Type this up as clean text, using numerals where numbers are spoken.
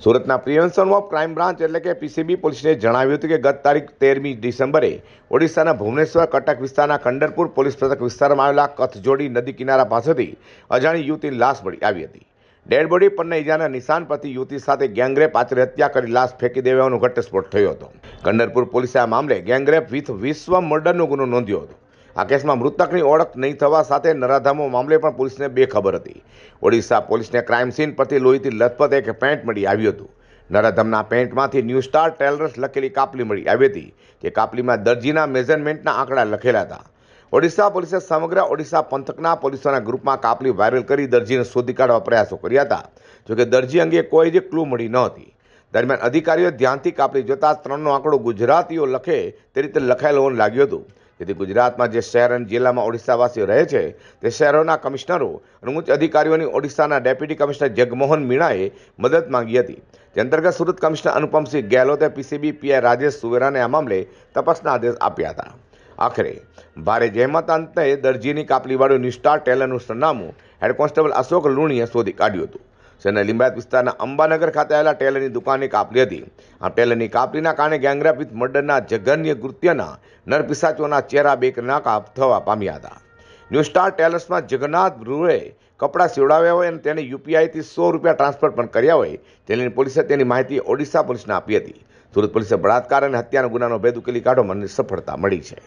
સુરતના prevention of crime branch એટલે કે પીસીબી પોલીસને જણાવ્યું હતું કે ગત તારીખ 13મી ડિસેમ્બરે ઓડિશાના ભુવનેશ્વર કટક વિસ્તારના કંડરપુર પોલીસ મથક વિસ્તારમાં આવેલા કથજોડી નદી કિનારા પાસેથી અજાણી યુવતીની લાશ મળી આવી હતી। ડેડ બોડી પરના ઇજાના નિશાન પરથી યુવતી સાથે ગેંગરેપ આચરી હત્યા કરી લાશ ફેંકી દેવાનો ઘટસ્ફોટ થયો હતો। કંડરપુર પોલીસે આ મામલે ગેંગરેપ વિથ વિશ્વ મર્ડરનો ગુનો નોંધ્યો હતો। આ કેસમાં મૃતકની ઓળખ નહીં થવા સાથે નરાધામો મામલે પણ પોલીસને બેખબર હતી। ઓડિશા પોલીસને ક્રાઇમ સીન પરથી લોહીથી લથપથ એક પેન્ટ મળી આવ્યું હતું। નરાધમના પેન્ટમાંથી ન્યૂ સ્ટાર ટેલર્સ લખેલી કાપલી મળી આવી હતી। તે કાપલીમાં દરજીના મેઝરમેન્ટના આંકડા લખેલા હતા। ઓડિશા પોલીસે સમગ્ર ઓડિશા પંથકના પોલીસોના ગ્રુપમાં કાપલી વાયરલ કરી દરજીને શોધી કાઢવા પ્રયાસો કર્યા હતા, જોકે દરજી અંગે કોઈ જ ક્લુ મળી ન હતી। દરમિયાન અધિકારીઓ ધ્યાનથી કાપલી જોતા 3નો આંકડો ગુજરાતીઓ લખે તે રીતે લખાયેલો હોવાનું લાગ્યું હતું। જેથી ગુજરાતમાં જે શહેર અને જિલ્લામાં ઓડિશાવાસીઓ રહે છે તે શહેરોના કમિશનરો અને ઉચ્ચ અધિકારીઓની ઓડિશાના ડેપ્યુટી કમિશનર જગમોહન મીણાએ મદદ માંગી હતી। જે અંતર્ગત સુરત કમિશનર અનુપમસિંહ ગેહલોતે પીસીબી પીઆઈ રાજેશ સુવેરાને આ મામલે તપાસના આદેશ આપ્યા હતા। આખરે ભારે જહેમત અંતે દરજીની કાપલીવાળું ન્યૂ સ્ટાર ટેલરનું સરનામું હેડ કોન્સ્ટેબલ અશોક લુણીએ શોધી કાઢ્યું હતું। શહેરના લિંબાયત વિસ્તારના અંબાનગર ખાતે આવેલા ટેલરની દુકાનની કાપલી હતી। આ ટેલરની કાપલીના કારણે ગેંગરેપ વિથ મર્ડરના જઘન્ય કૃત્યના નરપિશાચોના ચહેરા બેનકાબ થવા પામ્યા હતા। ન્યૂ સ્ટાર ટેલર્સમાં જગન્નાથ ભ્રુએ કપડાં સીવડાવ્યા હોય અને તેને યુપીઆઈથી ₹100 ટ્રાન્સફર પણ કર્યા હોય તેની પોલીસે તેની માહિતી ઓડિશા પોલીસને આપી હતી। સુરત પોલીસે બળાત્કાર અને હત્યાના ગુનાનો ભેદ ઉકેલી કાઢવામાં સફળતા મળી છે।